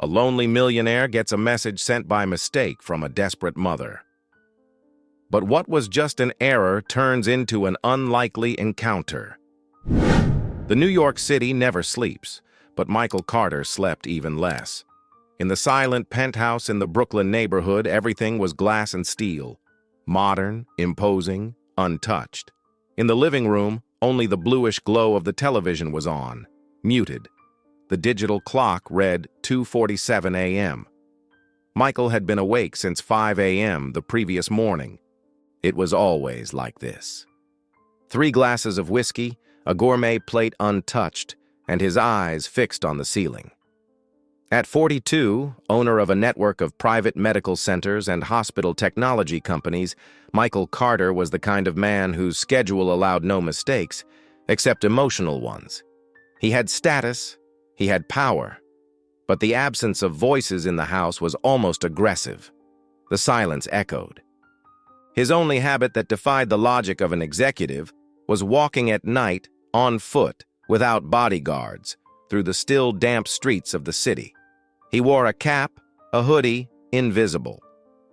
A lonely millionaire gets a message sent by mistake from a desperate mother. But what was just an error turns into an unlikely encounter. The New York City never sleeps, but Michael Carter slept even less. In the silent penthouse in the Brooklyn neighborhood, everything was glass and steel. Modern, imposing, untouched. In the living room, only the bluish glow of the television was on, muted. The digital clock read 2:47 a.m. Michael had been awake since 5 a.m. the previous morning. It was always like this. 3 glasses of whiskey, a gourmet plate untouched, and his eyes fixed on the ceiling. At 42, owner of a network of private medical centers and hospital technology companies, Michael Carter was the kind of man whose schedule allowed no mistakes, except emotional ones. He had status, he had power, but the absence of voices in the house was almost aggressive. The silence echoed. His only habit that defied the logic of an executive was walking at night, on foot, without bodyguards, through the still damp streets of the city. He wore a cap, a hoodie, invisible.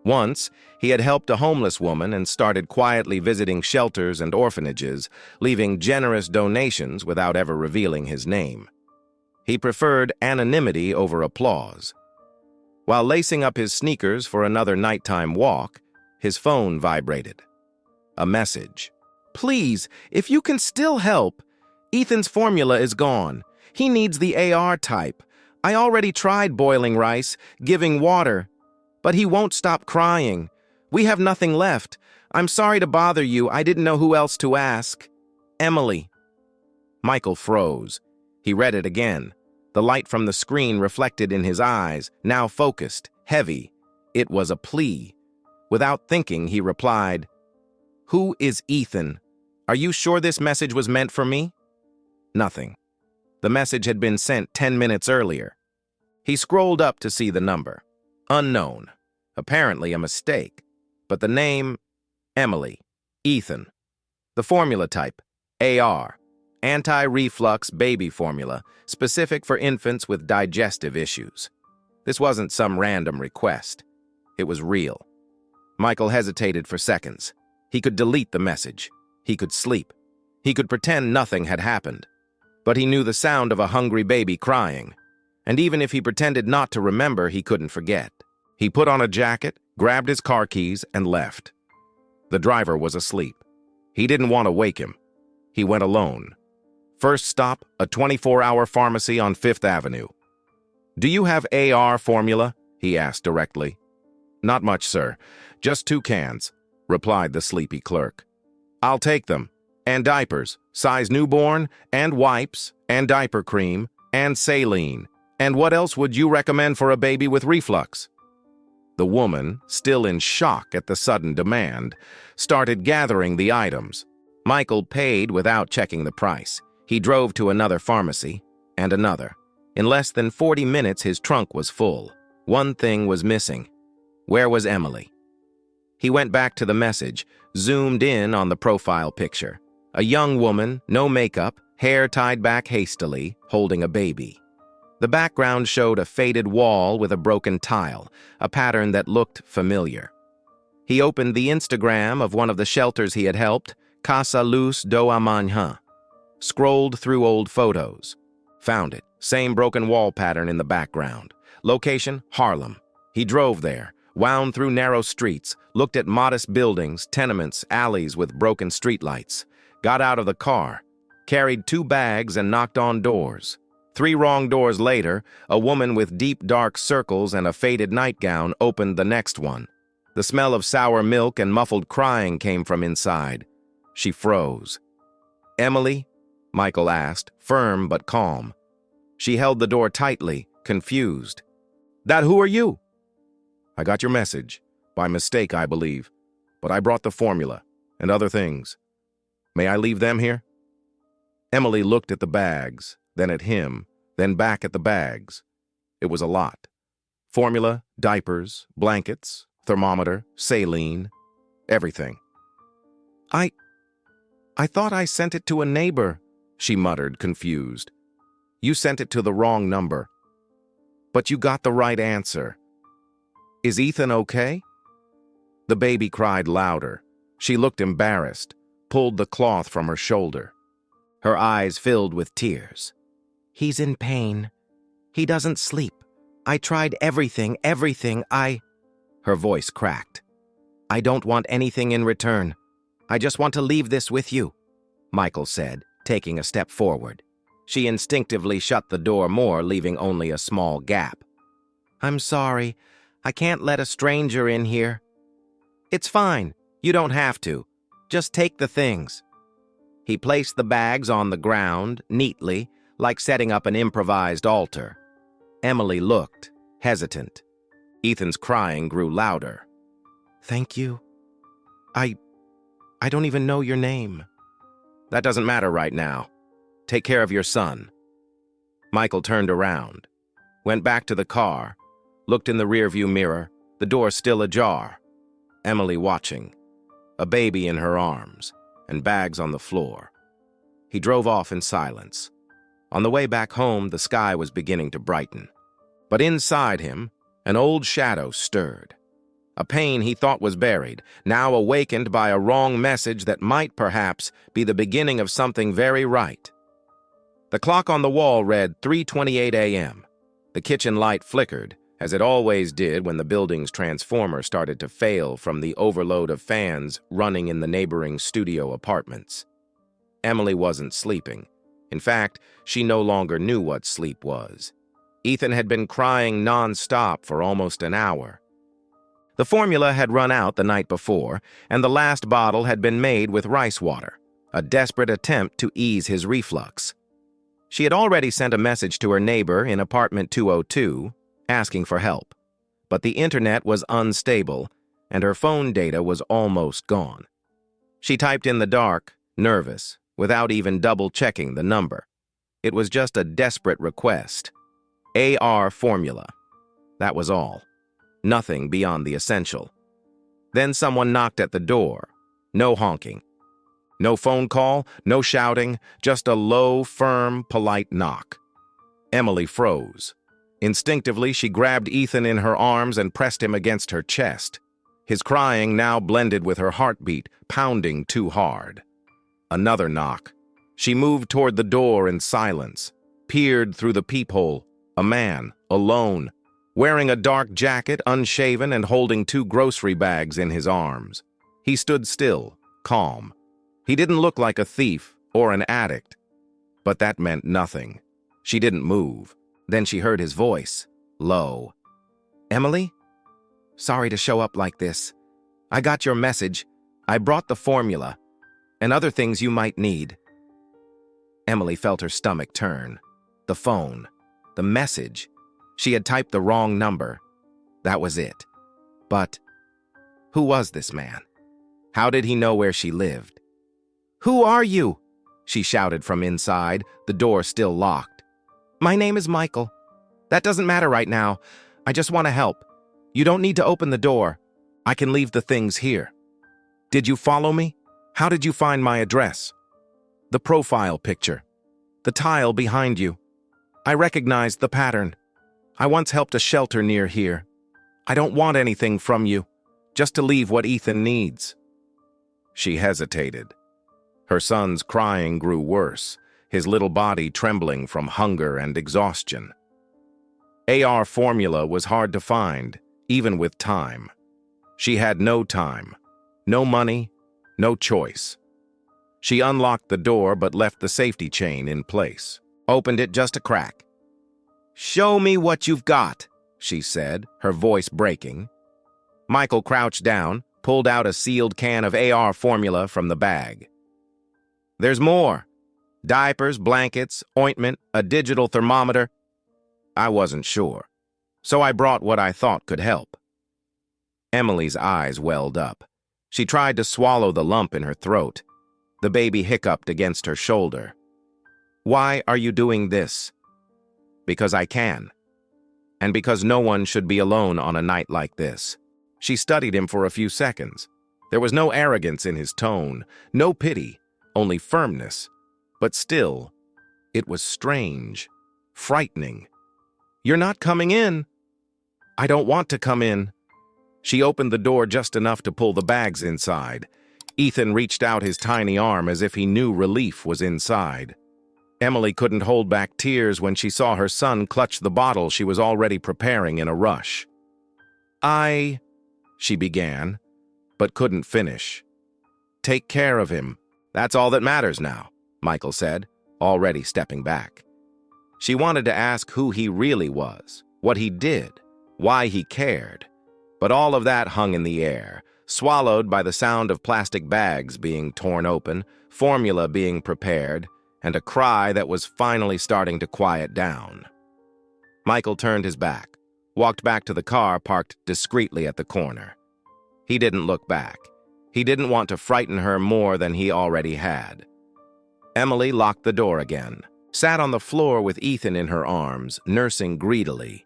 Once, he had helped a homeless woman and started quietly visiting shelters and orphanages, leaving generous donations without ever revealing his name. He preferred anonymity over applause. While lacing up his sneakers for another nighttime walk, his phone vibrated. A message. "Please, if you can still help, Ethan's formula is gone. He needs the AR type. I already tried boiling rice, giving water, but he won't stop crying. We have nothing left. I'm sorry to bother you. I didn't know who else to ask. Emily." Michael froze. He read it again. The light from the screen reflected in his eyes, now focused, heavy. It was a plea. Without thinking, he replied, "Who is Ethan? Are you sure this message was meant for me?" Nothing. The message had been sent 10 minutes earlier. He scrolled up to see the number. Unknown. Apparently a mistake. But the name, Emily. Ethan. The formula type, AR. Anti-reflux baby formula, specific for infants with digestive issues. This wasn't some random request. It was real. Michael hesitated for seconds. He could delete the message. He could sleep. He could pretend nothing had happened. But he knew the sound of a hungry baby crying. And even if he pretended not to remember, he couldn't forget. He put on a jacket, grabbed his car keys, and left. The driver was asleep. He didn't want to wake him. He went alone. First stop, a 24-hour pharmacy on 5th Avenue. "Do you have AR formula?" he asked directly. "Not much, sir. Just 2 cans," replied the sleepy clerk. "I'll take them. And diapers, size newborn, and wipes, and diaper cream, and saline. And what else would you recommend for a baby with reflux?" The woman, still in shock at the sudden demand, started gathering the items. Michael paid without checking the price. He drove to another pharmacy, and another. In less than 40 minutes, his trunk was full. One thing was missing. Where was Emily? He went back to the message, zoomed in on the profile picture. A young woman, no makeup, hair tied back hastily, holding a baby. The background showed a faded wall with a broken tile, a pattern that looked familiar. He opened the Instagram of one of the shelters he had helped, Casa Luz do Amanhã. Scrolled through old photos. Found it. Same broken wall pattern in the background. Location, Harlem. He drove there, wound through narrow streets, looked at modest buildings, tenements, alleys with broken streetlights. Got out of the car, carried 2 bags and knocked on doors. 3 wrong doors later, a woman with deep dark circles and a faded nightgown opened the next one. The smell of sour milk and muffled crying came from inside. She froze. "Emily?" Michael asked, firm but calm. She held the door tightly, confused. "That who are you?" "I got your message. By mistake, I believe. But I brought the formula, and other things. May I leave them here?" Emily looked at the bags, then at him, then back at the bags. It was a lot. Formula, diapers, blankets, thermometer, saline, everything. I thought I sent it to a neighbor," she muttered, confused. "You sent it to the wrong number." But you got the right answer. Is Ethan okay? The baby cried louder. She looked embarrassed, pulled the cloth from her shoulder. Her eyes filled with tears. He's in pain. He doesn't sleep. I tried everything. Her voice cracked. I don't want anything in return. I just want to leave this with you, Michael said, taking a step forward. She instinctively shut the door more, leaving only a small gap. I'm sorry. I can't let a stranger in here. It's fine. You don't have to. Just take the things. He placed the bags on the ground, neatly, like setting up an improvised altar. Emily looked, hesitant. Ethan's crying grew louder. Thank you. I don't even know your name. That doesn't matter right now. Take care of your son. Michael turned around, went back to the car, looked in the rearview mirror, the door still ajar. Emily watching, a baby in her arms, and bags on the floor. He drove off in silence. On the way back home, the sky was beginning to brighten. But inside him, an old shadow stirred. A pain he thought was buried, now awakened by a wrong message that might, perhaps, be the beginning of something very right. The clock on the wall read 3:28 a.m. The kitchen light flickered, as it always did when the building's transformer started to fail from the overload of fans running in the neighboring studio apartments. Emily wasn't sleeping. In fact, she no longer knew what sleep was. Ethan had been crying non-stop for almost an hour. The formula had run out the night before, and the last bottle had been made with rice water, a desperate attempt to ease his reflux. She had already sent a message to her neighbor in apartment 202, asking for help. But the internet was unstable, and her phone data was almost gone. She typed in the dark, nervous, without even double-checking the number. It was just a desperate request. AR formula. That was all. Nothing beyond the essential. Then someone knocked at the door. No honking. No phone call, no shouting, just a low, firm, polite knock. Emily froze. Instinctively, she grabbed Ethan in her arms and pressed him against her chest. His crying now blended with her heartbeat, pounding too hard. Another knock. She moved toward the door in silence, peered through the peephole. A man, alone, wearing a dark jacket, unshaven, and holding 2 grocery bags in his arms. He stood still, calm. He didn't look like a thief or an addict. But that meant nothing. She didn't move. Then she heard his voice, low. Emily? Sorry to show up like this. I got your message. I brought the formula and other things you might need. Emily felt her stomach turn. The phone. The message. She had typed the wrong number. That was it. But who was this man? How did he know where she lived? Who are you? She shouted from inside, the door still locked. My name is Michael. That doesn't matter right now. I just want to help. You don't need to open the door. I can leave the things here. Did you follow me? How did you find my address? The profile picture. The tile behind you. I recognized the pattern. I once helped a shelter near here. I don't want anything from you, just to leave what Ethan needs. She hesitated. Her son's crying grew worse, his little body trembling from hunger and exhaustion. AR formula was hard to find, even with time. She had no time, no money, no choice. She unlocked the door but left the safety chain in place, opened it just a crack. Show me what you've got, she said, her voice breaking. Michael crouched down, pulled out a sealed can of AR formula from the bag. There's more. Diapers, blankets, ointment, a digital thermometer. I wasn't sure, so I brought what I thought could help. Emily's eyes welled up. She tried to swallow the lump in her throat. The baby hiccuped against her shoulder. Why are you doing this? Because I can. And because no one should be alone on a night like this. She studied him for a few seconds. There was no arrogance in his tone, no pity, only firmness. But still, it was strange, frightening. "You're not coming in." "I don't want to come in." She opened the door just enough to pull the bags inside. Ethan reached out his tiny arm as if he knew relief was inside. Emily couldn't hold back tears when she saw her son clutch the bottle she was already preparing in a rush. She began, but couldn't finish. "Take care of him. That's all that matters now," Michael said, already stepping back. She wanted to ask who he really was, what he did, why he cared. But all of that hung in the air, swallowed by the sound of plastic bags being torn open, formula being prepared, and a cry that was finally starting to quiet down. Michael turned his back, walked back to the car parked discreetly at the corner. He didn't look back. He didn't want to frighten her more than he already had. Emily locked the door again, sat on the floor with Ethan in her arms, nursing greedily.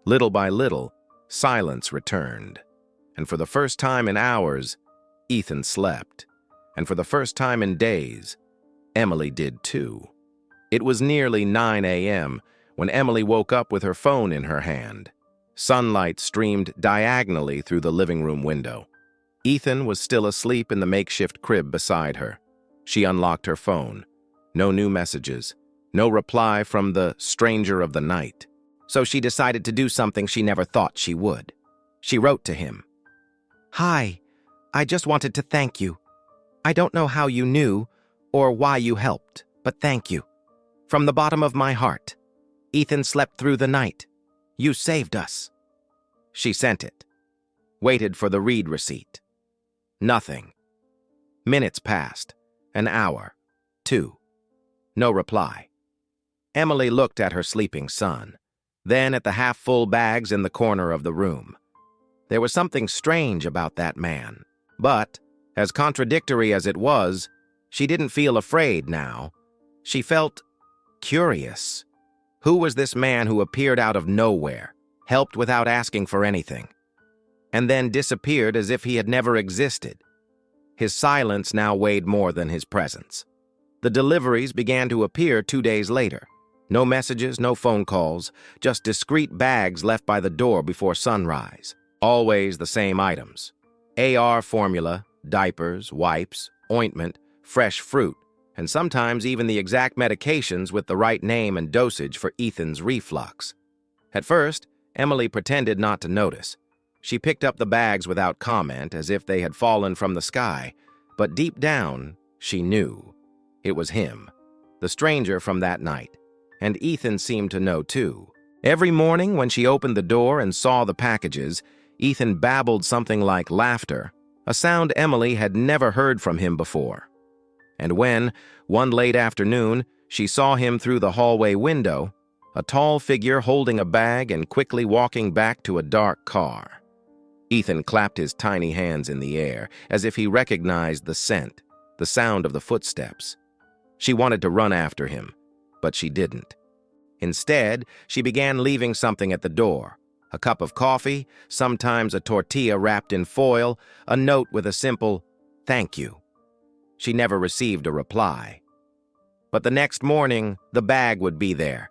Little by little, silence returned. And for the first time in hours, Ethan slept. And for the first time in days, Emily did too. It was nearly 9 a.m. when Emily woke up with her phone in her hand. Sunlight streamed diagonally through the living room window. Ethan was still asleep in the makeshift crib beside her. She unlocked her phone. No new messages. No reply from the stranger of the night. So she decided to do something she never thought she would. She wrote to him. "Hi, I just wanted to thank you. I don't know how you knew or why you helped, but thank you. From the bottom of my heart. Ethan slept through the night. You saved us." She sent it. Waited for the read receipt. Nothing. Minutes passed. An hour. 2. No reply. Emily looked at her sleeping son, then at the half-full bags in the corner of the room. There was something strange about that man, but, as contradictory as it was, she didn't feel afraid now. She felt curious. Who was this man who appeared out of nowhere, helped without asking for anything, and then disappeared as if he had never existed? His silence now weighed more than his presence. The deliveries began to appear 2 days later. No messages, no phone calls, just discreet bags left by the door before sunrise. Always the same items. AR formula, diapers, wipes, ointment, fresh fruit, and sometimes even the exact medications with the right name and dosage for Ethan's reflux. At first, Emily pretended not to notice. She picked up the bags without comment, as if they had fallen from the sky, but deep down, she knew. It was him, the stranger from that night, and Ethan seemed to know too. Every morning when she opened the door and saw the packages, Ethan babbled something like laughter, a sound Emily had never heard from him before. And when, one late afternoon, she saw him through the hallway window, a tall figure holding a bag and quickly walking back to a dark car. Ethan clapped his tiny hands in the air, as if he recognized the scent, the sound of the footsteps. She wanted to run after him, but she didn't. Instead, she began leaving something at the door. A cup of coffee, sometimes a tortilla wrapped in foil, a note with a simple, "Thank you." She never received a reply. But the next morning, the bag would be there,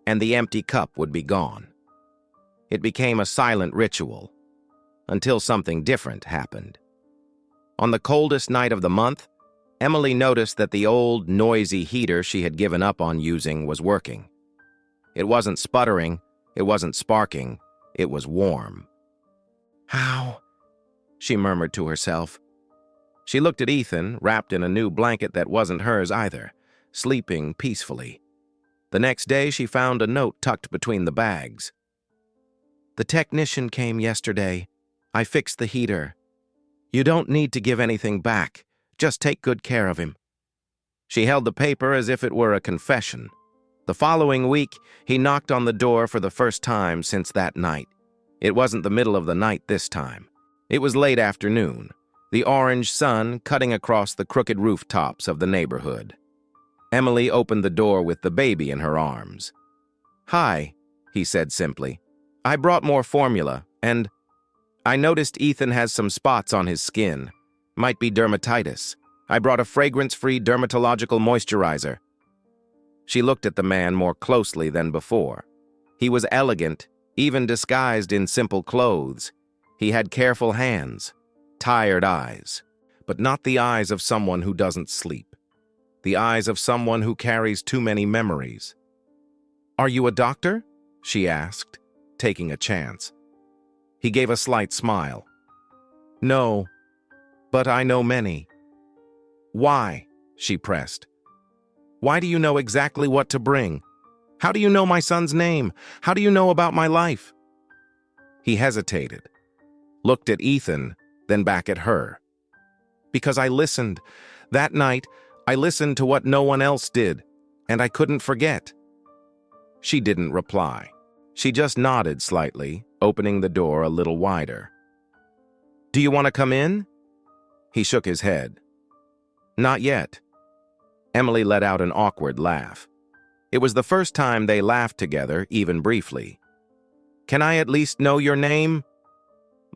and the empty cup would be gone. It became a silent ritual, until something different happened. On the coldest night of the month, Emily noticed that the old, noisy heater she had given up on using was working. It wasn't sputtering, it wasn't sparking, it was warm. "How?" she murmured to herself. She looked at Ethan, wrapped in a new blanket that wasn't hers either, sleeping peacefully. The next day, she found a note tucked between the bags. "The technician came yesterday. I fixed the heater. You don't need to give anything back. Just take good care of him." She held the paper as if it were a confession. The following week, he knocked on the door for the first time since that night. It wasn't the middle of the night this time. It was late afternoon, the orange sun cutting across the crooked rooftops of the neighborhood. Emily opened the door with the baby in her arms. "Hi," he said simply. "I brought more formula, and I noticed Ethan has some spots on his skin. Might be dermatitis. I brought a fragrance-free dermatological moisturizer." She looked at the man more closely than before. He was elegant, even disguised in simple clothes. He had careful hands, tired eyes, but not the eyes of someone who doesn't sleep. The eyes of someone who carries too many memories. "Are you a doctor?" she asked, taking a chance. He gave a slight smile. "No, but I know many." "Why?" she pressed. "Why do you know exactly what to bring? How do you know my son's name? How do you know about my life?" He hesitated, looked at Ethan, then back at her. "Because I listened. That night, I listened to what no one else did, and I couldn't forget." She didn't reply. She just nodded slightly, opening the door a little wider. "Do you want to come in?" He shook his head. "Not yet." Emily let out an awkward laugh. It was the first time they laughed together, even briefly. "Can I at least know your name?"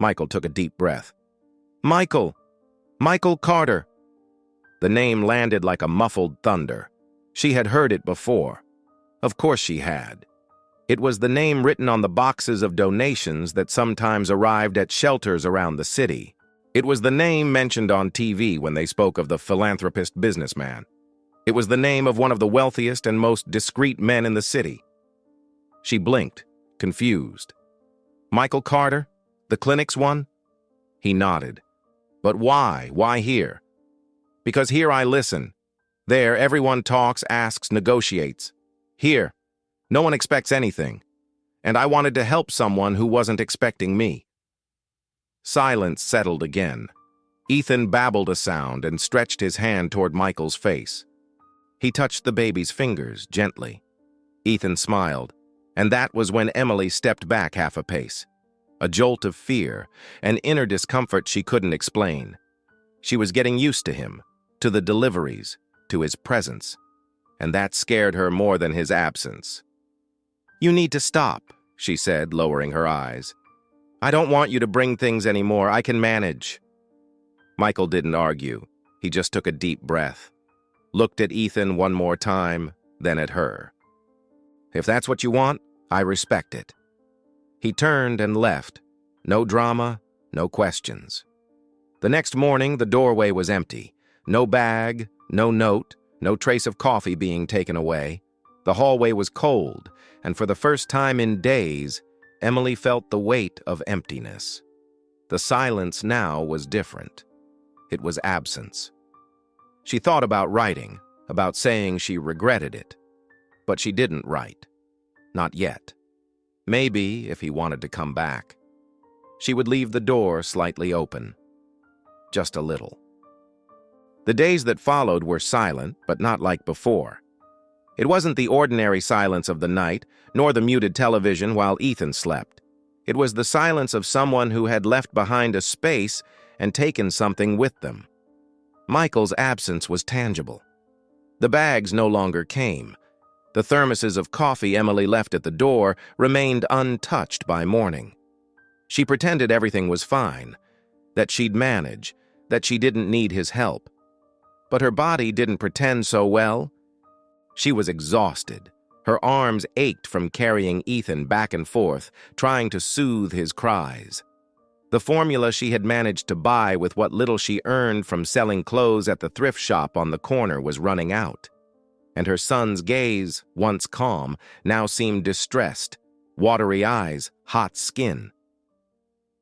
Michael took a deep breath. "Michael. Michael Carter." The name landed like a muffled thunder. She had heard it before. Of course she had. It was the name written on the boxes of donations that sometimes arrived at shelters around the city. It was the name mentioned on TV when they spoke of the philanthropist businessman. It was the name of one of the wealthiest and most discreet men in the city. She blinked, confused. "Michael Carter? The clinic's one?" He nodded. "But why? Why here?" "Because here I listen. There, everyone talks, asks, negotiates. Here, no one expects anything. And I wanted to help someone who wasn't expecting me." Silence settled again. Ethan babbled a sound and stretched his hand toward Michael's face. He touched the baby's fingers gently. Ethan smiled, and that was when Emily stepped back half a pace. A jolt of fear, an inner discomfort she couldn't explain. She was getting used to him, to the deliveries, to his presence, and that scared her more than his absence. "You need to stop," she said, lowering her eyes. "I don't want you to bring things anymore. I can manage." Michael didn't argue. He just took a deep breath, looked at Ethan one more time, then at her. "If that's what you want, I respect it." He turned and left. No drama, no questions. The next morning, the doorway was empty. No bag, no note, no trace of coffee being taken away. The hallway was cold, and for the first time in days, Emily felt the weight of emptiness. The silence now was different. It was absence. She thought about writing, about saying she regretted it. But she didn't write. Not yet. Maybe, if he wanted to come back. She would leave the door slightly open. Just a little. The days that followed were silent, but not like before. It wasn't the ordinary silence of the night, nor the muted television while Ethan slept. It was the silence of someone who had left behind a space and taken something with them. Michael's absence was tangible. The bags no longer came. The thermoses of coffee Emily left at the door remained untouched by morning. She pretended everything was fine, that she'd manage, that she didn't need his help. But her body didn't pretend so well. She was exhausted. Her arms ached from carrying Ethan back and forth, trying to soothe his cries. The formula she had managed to buy with what little she earned from selling clothes at the thrift shop on the corner was running out. And her son's gaze, once calm, now seemed distressed, watery eyes, hot skin.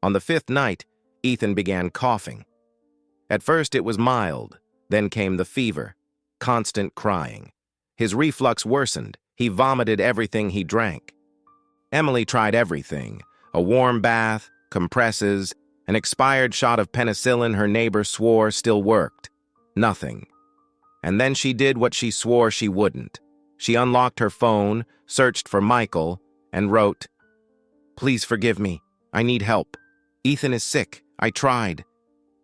On the fifth night, Ethan began coughing. At first it was mild, then came the fever, constant crying. His reflux worsened. He vomited everything he drank. Emily tried everything: a warm bath, compresses, an expired shot of penicillin her neighbor swore still worked. Nothing. And then she did what she swore she wouldn't. She unlocked her phone, searched for Michael, and wrote, "Please forgive me. I need help. Ethan is sick. I tried.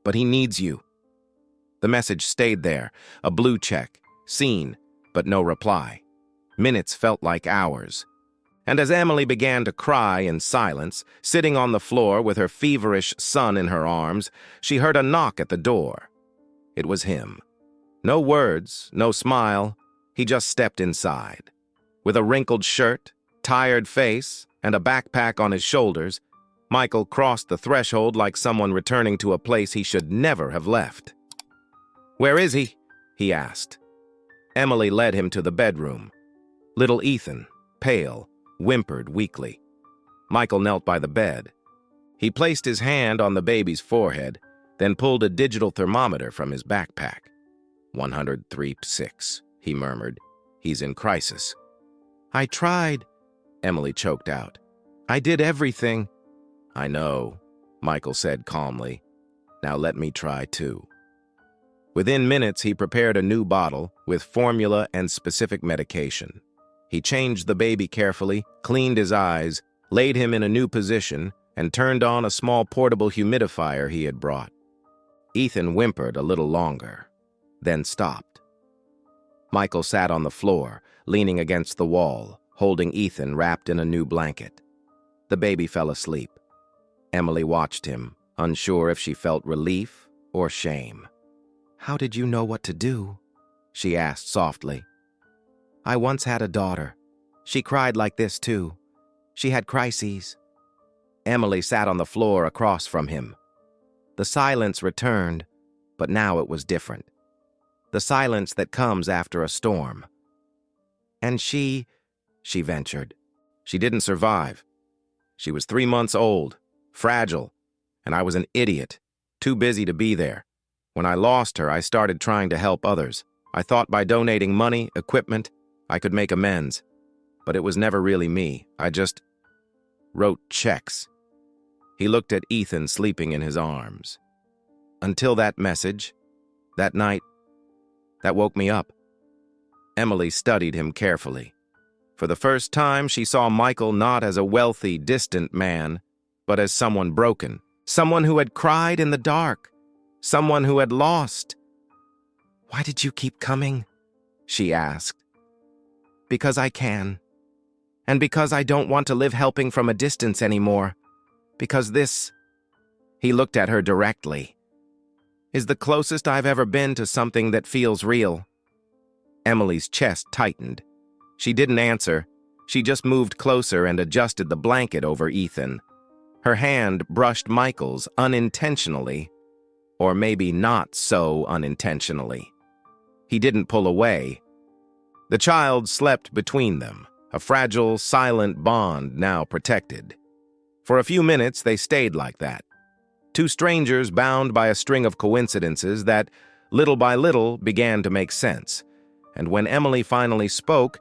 But he needs you." The message stayed there, a blue check, seen, but no reply. Minutes felt like hours. And as Emily began to cry in silence, sitting on the floor with her feverish son in her arms, she heard a knock at the door. It was him. No words, no smile. He just stepped inside. With a wrinkled shirt, tired face, and a backpack on his shoulders, Michael crossed the threshold like someone returning to a place he should never have left. "Where is he?" he asked. Emily led him to the bedroom. Little Ethan, pale, whimpered weakly. Michael knelt by the bed. He placed his hand on the baby's forehead, then pulled a digital thermometer from his backpack. 103.6, he murmured. "He's in crisis." "I tried," Emily choked out. "I did everything." "I know," Michael said calmly. "Now let me try too." Within minutes, he prepared a new bottle with formula and specific medication. He changed the baby carefully, cleaned his eyes, laid him in a new position, and turned on a small portable humidifier he had brought. Ethan whimpered a little longer, then stopped. Michael sat on the floor, leaning against the wall, holding Ethan wrapped in a new blanket. The baby fell asleep. Emily watched him, unsure if she felt relief or shame. "How did you know what to do?" she asked softly. "I once had a daughter. She cried like this too. She had crises." Emily sat on the floor across from him. The silence returned, but now it was different. The silence that comes after a storm. "And she ventured. She didn't survive. She was 3 months old, fragile, and I was an idiot, too busy to be there. When I lost her, I started trying to help others. I thought by donating money, equipment, I could make amends. But it was never really me. I just wrote checks." He looked at Ethan sleeping in his arms. "Until that message, that night, that woke me up." Emily studied him carefully. For the first time, she saw Michael not as a wealthy, distant man, but as someone broken, someone who had cried in the dark, someone who had lost. "Why did you keep coming?" she asked. "Because I can. And because I don't want to live helping from a distance anymore. Because this," he looked at her directly, "is the closest I've ever been to something that feels real." Emily's chest tightened. She didn't answer. She just moved closer and adjusted the blanket over Ethan. Her hand brushed Michael's unintentionally, or maybe not so unintentionally. He didn't pull away. The child slept between them, a fragile, silent bond now protected. For a few minutes, they stayed like that. Two strangers bound by a string of coincidences that, little by little, began to make sense. And when Emily finally spoke,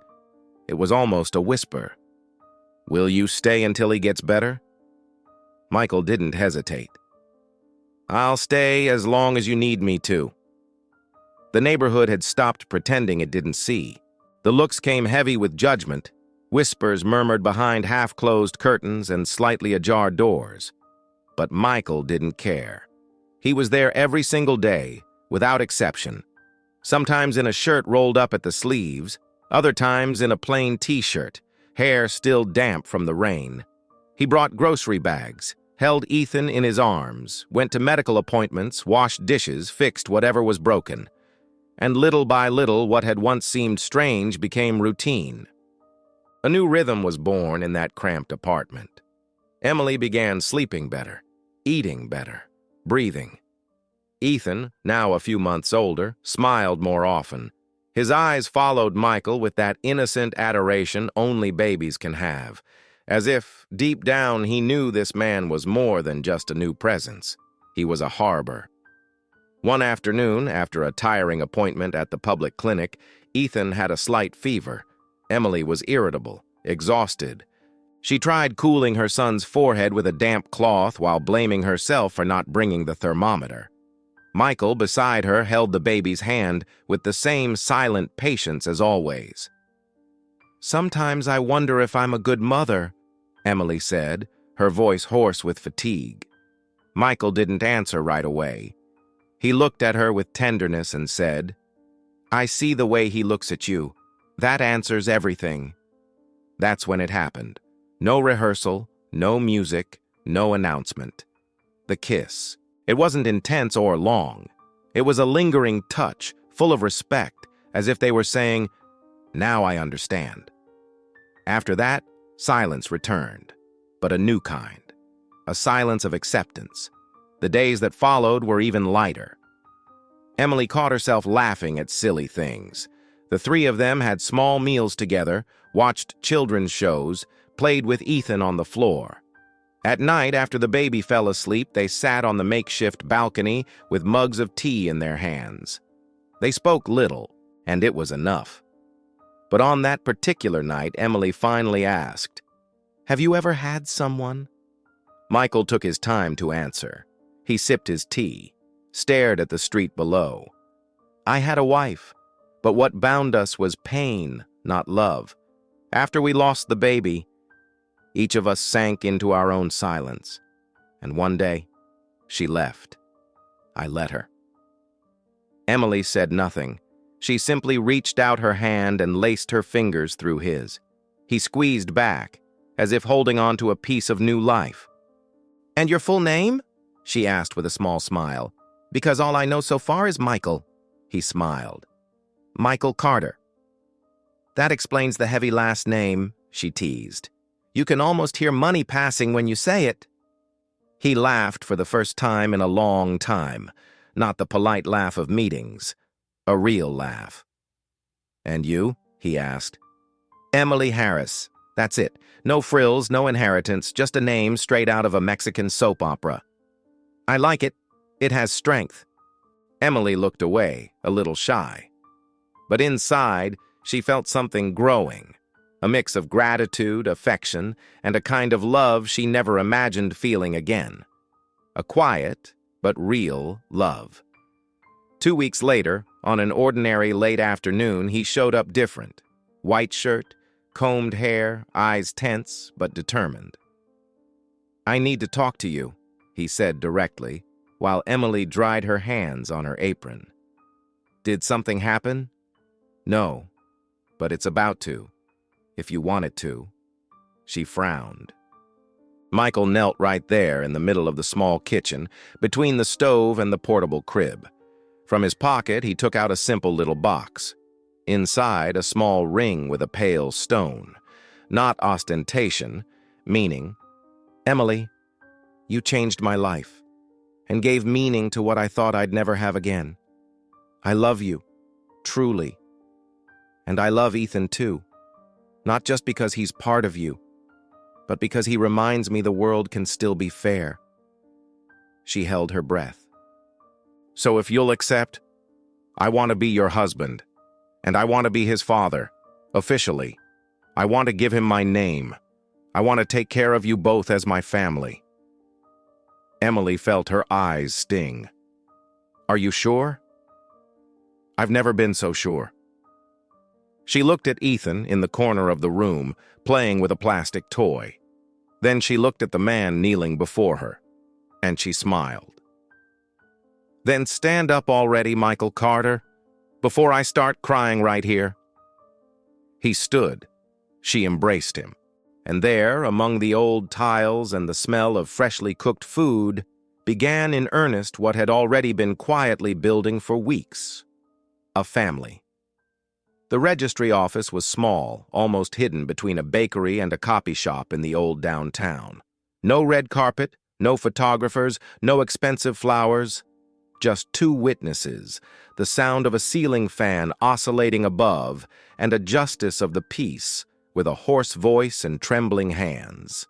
it was almost a whisper. "Will you stay until he gets better?" Michael didn't hesitate. "I'll stay as long as you need me to." The neighborhood had stopped pretending it didn't see. The looks came heavy with judgment. Whispers murmured behind half-closed curtains and slightly ajar doors. But Michael didn't care. He was there every single day, without exception. Sometimes in a shirt rolled up at the sleeves, other times in a plain t-shirt, hair still damp from the rain. He brought grocery bags, held Ethan in his arms, went to medical appointments, washed dishes, fixed whatever was broken. And little by little, what had once seemed strange became routine. A new rhythm was born in that cramped apartment. Emily began sleeping better, eating better, breathing. Ethan, now a few months older, smiled more often. His eyes followed Michael with that innocent adoration only babies can have, as if, deep down, he knew this man was more than just a new presence. He was a harbor. One afternoon, after a tiring appointment at the public clinic, Ethan had a slight fever. Emily was irritable, exhausted. She tried cooling her son's forehead with a damp cloth while blaming herself for not bringing the thermometer. Michael, beside her, held the baby's hand with the same silent patience as always. "Sometimes I wonder if I'm a good mother," Emily said, her voice hoarse with fatigue. Michael didn't answer right away. He looked at her with tenderness and said, "I see the way he looks at you. That answers everything." That's when it happened. No rehearsal, no music, no announcement. The kiss. It wasn't intense or long. It was a lingering touch, full of respect, as if they were saying, "Now I understand." After that, Silence returned, but a new kind. A silence of acceptance. The days that followed were even lighter. Emily caught herself laughing at silly things. The three of them had small meals together, watched children's shows, played with Ethan on the floor. At night, after the baby fell asleep, they sat on the makeshift balcony with mugs of tea in their hands. They spoke little, and it was enough. But on that particular night, Emily finally asked, "Have you ever had someone?" Michael took his time to answer. He sipped his tea, stared at the street below. "I had a wife, but what bound us was pain, not love. After we lost the baby, each of us sank into our own silence. And one day, she left. I let her." Emily said nothing. She simply reached out her hand and laced her fingers through his. He squeezed back, as if holding on to a piece of new life. "And your full name?" she asked with a small smile. "Because all I know so far is Michael." He smiled. "Michael Carter." "That explains the heavy last name," she teased. "You can almost hear money passing when you say it." He laughed for the first time in a long time, not the polite laugh of meetings, a real laugh. "And you?" he asked. "Emily Harris. That's it. No frills, no inheritance, just a name straight out of a Mexican soap opera. I like it. It has strength." Emily looked away, a little shy. But inside, she felt something growing, a mix of gratitude, affection, and a kind of love she never imagined feeling again. A quiet, but real love. 2 weeks later, on an ordinary late afternoon, he showed up different. White shirt, combed hair, eyes tense but determined. "I need to talk to you," he said directly, while Emily dried her hands on her apron. "Did something happen?" "No, but it's about to, if you want it to." She frowned. Michael knelt right there in the middle of the small kitchen, between the stove and the portable crib. From his pocket, he took out a simple little box. Inside, a small ring with a pale stone. Not ostentation, meaning, "Emily, you changed my life and gave meaning to what I thought I'd never have again. I love you, truly. And I love Ethan too, not just because he's part of you, but because he reminds me the world can still be fair." She held her breath. "So if you'll accept, I want to be your husband, and I want to be his father, officially. I want to give him my name. I want to take care of you both as my family." Emily felt her eyes sting. "Are you sure?" "I've never been so sure." She looked at Ethan in the corner of the room, playing with a plastic toy. Then she looked at the man kneeling before her, and she smiled. "Then stand up already, Michael Carter, before I start crying right here." He stood. She embraced him. And there, among the old tiles and the smell of freshly cooked food, began in earnest what had already been quietly building for weeks. A family. The registry office was small, almost hidden between a bakery and a copy shop in the old downtown. No red carpet, no photographers, no expensive flowers. Just two witnesses, the sound of a ceiling fan oscillating above, and a justice of the peace with a hoarse voice and trembling hands.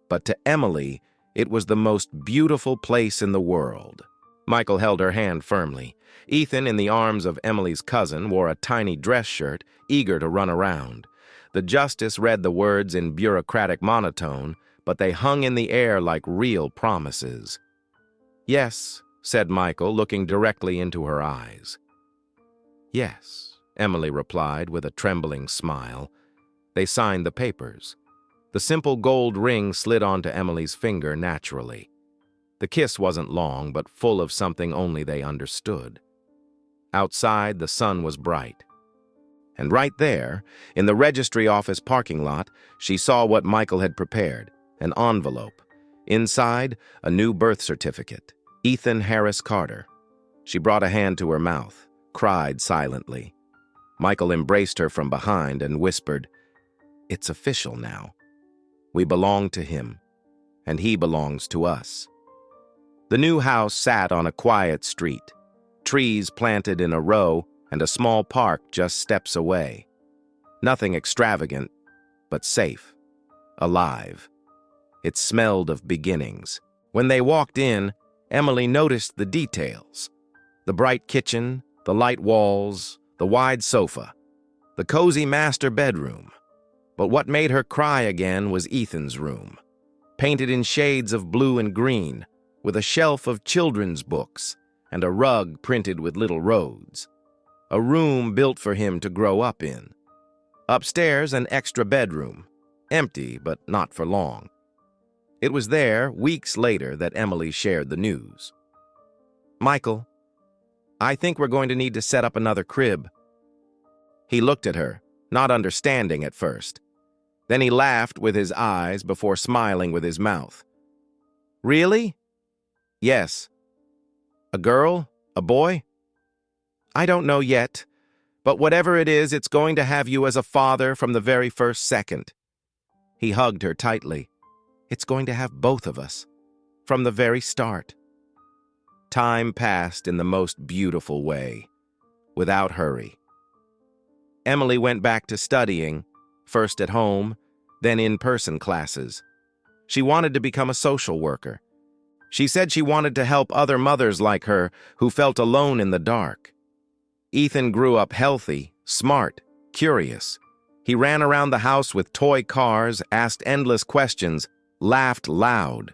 But to Emily, it was the most beautiful place in the world. Michael held her hand firmly. Ethan, in the arms of Emily's cousin, wore a tiny dress shirt, eager to run around. The justice read the words in bureaucratic monotone, but they hung in the air like real promises. "Yes," said Michael, looking directly into her eyes. "Yes," Emily replied with a trembling smile. They signed the papers. The simple gold ring slid onto Emily's finger naturally. The kiss wasn't long, but full of something only they understood. Outside, the sun was bright. And right there, in the registry office parking lot, she saw what Michael had prepared, an envelope. Inside, a new birth certificate, Ethan Harris Carter. She brought a hand to her mouth, cried silently. Michael embraced her from behind and whispered, "It's official now." We belong to him, and he belongs to us. The new house sat on a quiet street, trees planted in a row and a small park just steps away. Nothing extravagant, but safe, alive. It smelled of beginnings. When they walked in, Emily noticed the details. The bright kitchen, the light walls, the wide sofa, the cozy master bedroom. But what made her cry again was Ethan's room, painted in shades of blue and green, with a shelf of children's books and a rug printed with little roads. A room built for him to grow up in. Upstairs, an extra bedroom, empty but not for long. It was there, weeks later, that Emily shared the news. "Michael, I think we're going to need to set up another crib." He looked at her, not understanding at first. Then he laughed with his eyes before smiling with his mouth. "Really?" "Yes." "A girl? A boy?" "I don't know yet, but whatever it is, it's going to have you as a father from the very first second." He hugged her tightly. "It's going to have both of us, from the very start." Time passed in the most beautiful way, without hurry. Emily went back to studying, first at home, then in-person classes. She wanted to become a social worker. She said she wanted to help other mothers like her who felt alone in the dark. Ethan grew up healthy, smart, curious. He ran around the house with toy cars, asked endless questions, laughed loud.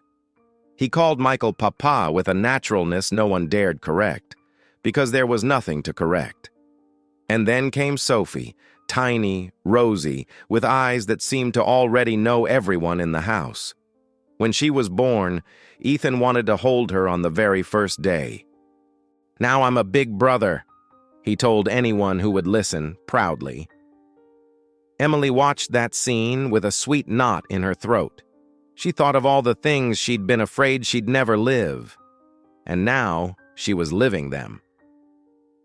He called Michael Papa with a naturalness no one dared correct, because there was nothing to correct. And then came Sophie, tiny, rosy, with eyes that seemed to already know everyone in the house. When she was born, Ethan wanted to hold her on the very first day. "Now I'm a big brother," he told anyone who would listen, proudly. Emily watched that scene with a sweet knot in her throat. She thought of all the things she'd been afraid she'd never live, and now she was living them.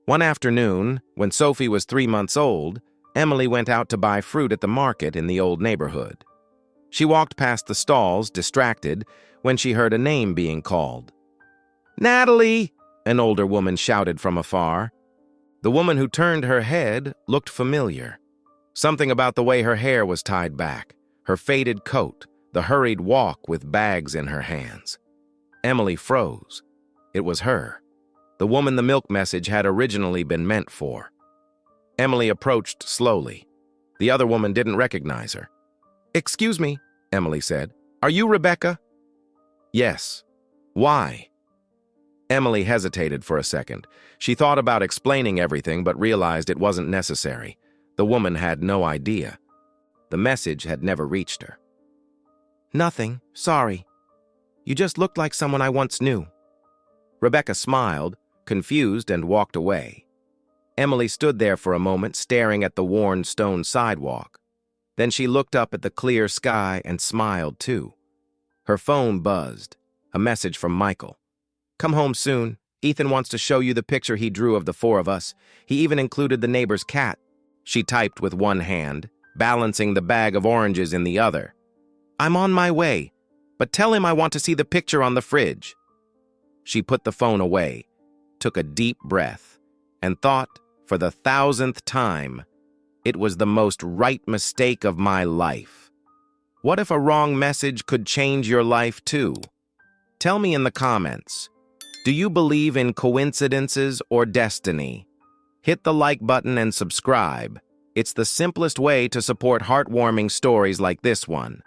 One afternoon, when Sophie was 3 months old, Emily went out to buy fruit at the market in the old neighborhood. She walked past the stalls, distracted, when she heard a name being called. "Natalie!" an older woman shouted from afar. The woman who turned her head looked familiar. Something about the way her hair was tied back, her faded coat, the hurried walk with bags in her hands. Emily froze. It was her, the woman the milk message had originally been meant for. Emily approached slowly. The other woman didn't recognize her. "Excuse me," Emily said. "Are you Rebecca?" "Yes." "Why?" Emily hesitated for a second. She thought about explaining everything but realized it wasn't necessary. The woman had no idea. The message had never reached her. "Nothing, sorry. You just looked like someone I once knew." Rebecca smiled, confused, and walked away. Emily stood there for a moment, staring at the worn stone sidewalk. Then she looked up at the clear sky and smiled too. Her phone buzzed. A message from Michael. "Come home soon. Ethan wants to show you the picture he drew of the 4 of us. He even included the neighbor's cat." She typed with one hand, balancing the bag of oranges in the other. "I'm on my way, but tell him I want to see the picture on the fridge." She put the phone away, took a deep breath, and thought, for the 1,000th time, it was the most right mistake of my life. What if a wrong message could change your life too? Tell me in the comments. Do you believe in coincidences or destiny? Hit the like button and subscribe. It's the simplest way to support heartwarming stories like this one.